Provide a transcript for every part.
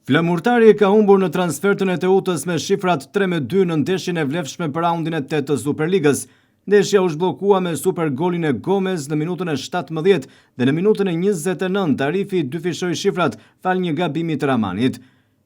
Flamurtari ka humbur në transfertën e Teutës me shifrat 3-2 në ndeshjen e vlefshme për raundin e 8 të Superligës. Ndeshja u zhbllokua me super golin e Gomez në minutën e 17 dhe në minutën e 29 Arifi dyfishoi shifrat fal një gabimi të Ramanit.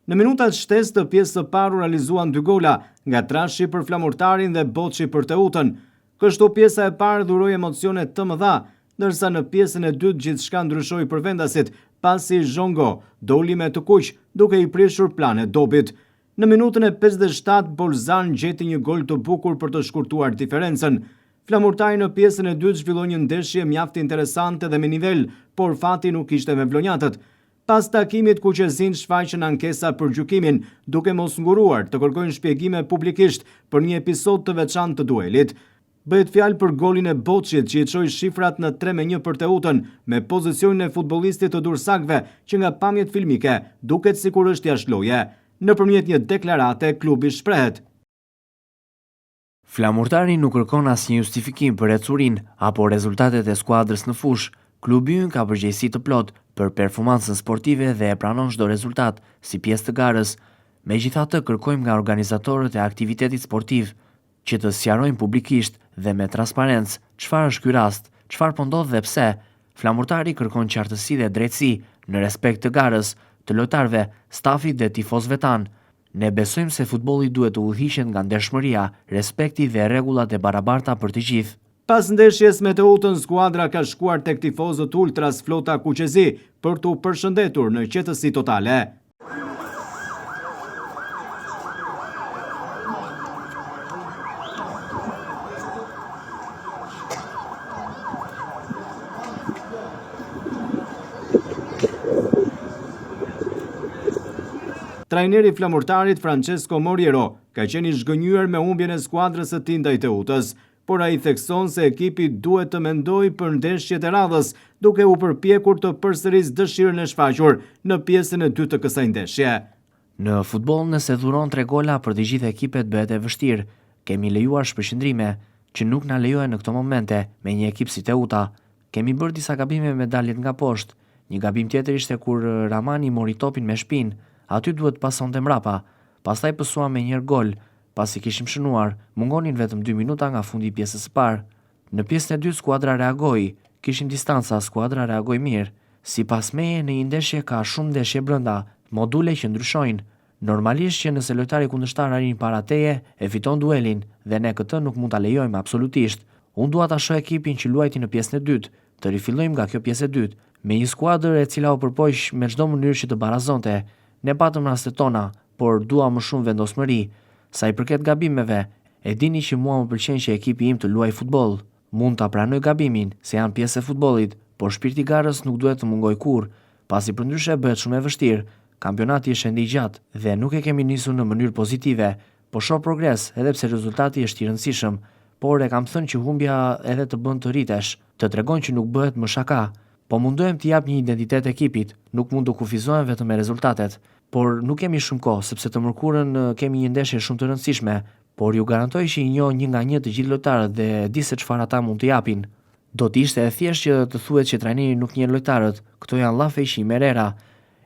Në minutat shtesë të pjesës së parë realizuan 2 gola, nga Trashi për Flamurtarin dhe Boçi për Teutën. Kështu pjesa e parë dhuroi emocione të mëdha, ndërsa në pjesën e dytë gjithçka ndryshoi për vendasit, pasi Zhongo doli me të kuq duke i prishur planet dobit. Në minutën e 57 Bolzan gjeti një gol të bukur për të shkurtuar diferencën. Flamurtari në pjesën e dytë zhvilloi një ndeshje mjaft interesante dhe me nivel, por fati nuk ishte me vlonjatët. Pas takimit Kuqezin shfaqën ankesa për gjykimin, duke mos nguruar të kërkojnë shpjegime publikisht për një episod të veçantë të duelit. Bëhet fjalë për golin e Boçit që i çoi shifrat në 3-1 për Teutën, me pozicionin e futbollistit të dursakëve që nga pamjet filmike duket sikur është jashtë loje. Nëpërmjet një deklarate, klubi shprehet: Flamurtari nuk kërkon asnjë justifikim për ecurinë apo rezultatet e skuadrës në fushë. Klubi ynë ka përgjegjësi të plot për performancën sportive dhe e pranon çdo rezultat si pjesë të garës. Megjithatë, kërkojmë nga organizatorët e aktivitetit sportiv që të sqarojnë publikisht dhe me transparencë çfarë është ky rast, çfarë po ndodh dhe pse. Flamurtari kërkon qartësi dhe drejtësi në respekt të garës, të lojtarëve, stafit dhe tifozëve tanë. Ne besojmë se futbolli duhet të udhëhiqet nga ndershmëria, respekti dhe rregullat e barabarta për të gjithë. Pas ndeshjes me Teutën, skuadra ka shkuar tek tifozët Ultras Flota Kuqezi për t'u përshëndetur në qetësi totale. Trajneri i Flamurtarit Francesco Moriero ka qenë i zhgënjur me humbjen e skuadrës së tij ndaj Teutës, por ai thekson se ekipi duhet të mendojë për ndeshjet e radhës, duke u përpjekur të përsërisë dëshirën e shfaqur në pjesën e dytë të kësaj ndeshje. Në futboll, nëse dhuron 3 gola për të gjithë ekipet bëhet e vështirë. Kemi lejuar shpërqendrime që nuk na lejohen në këto momente me një ekip si Teuta. Kemi bërë disa gabime me daljet nga poshtë. Një gabim tjetër ishte kur Ramani mori topin me shpinë. Aty duhet pasonte mrapa, pastaj pësua me njërë gol, pasi kishim shënuar, mungonin vetëm 2 minuta nga fundi i pjesës së parë. Në pjesën e dytë skuadra reagoi, kishim distanca, skuadra reagoi mirë. Sipas meje, në një ndeshje ka shumë ndeshje brenda, module që ndryshojnë. Normalisht që nëse lojtari kundërshtar arrin para teje, e fiton duelin dhe ne këtë nuk mund ta lejojmë absolutisht. Unë dua ta shoh ekipin që luajti në pjesën e dytë, të rifillojmë nga kjo pjesë e dytë, me një skuadër e cila u përpoq me çdo mënyrë që të barazonte. Ne patëm rastet tona, por dua më shumë vendosmëri. Sa i përket gabimeve, e dini që mua më pëlqen që ekipi im të luaj futboll. Mund ta pranoj gabimin, se janë pjesë e futbollit, por shpirti i garës nuk duhet të mungoj kurrë, pasi përndryshe bëhet shumë e vështirë. Kampionati është ende i gjatë dhe nuk e kemi nisur në mënyrë pozitive, po shoh progres edhe pse rezultati është i rëndësishëm, por e kam thënë që humbja edhe të bën të rritesh, të tregon që nuk bëhet më shaka. Po mundohem të jap një identitet ekipit, nuk mund të kufizohem vetëm me rezultatet. Por nuk kemi shumë kohë, sepse të mërkurën kemi një ndeshje shumë të rëndësishme, por ju garantoj që i njoh 1 nga 1 të gjithë lojtarët dhe di se çfarë ata mund të japin. Do të ishte e thjeshtë që të thuhet që trajneri nuk njeh lojtarët, këto janë llafe që i merera.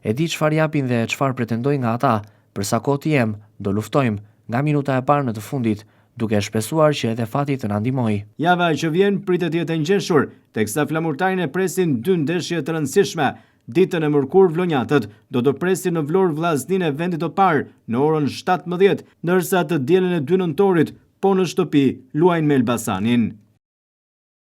E di çfarë japin dhe çfarë pretendojnë nga ata, për sa kohë të jem, do luftojmë nga minuta e parë në të fundit, duke shpresuar që edhe fati të na ndihmojë. Java që vjen pritet të jetë ngjeshur, teksa Flamurtarin e presin 2 ndeshje të rëndësishme. Ditën e mërkurë vlonjatët do të presin në Vlorë vllazninë e vendit të parë në orën 17, ndërsa të dielën e 2 nëntorit, po në shtëpi luajnë me Elbasanin.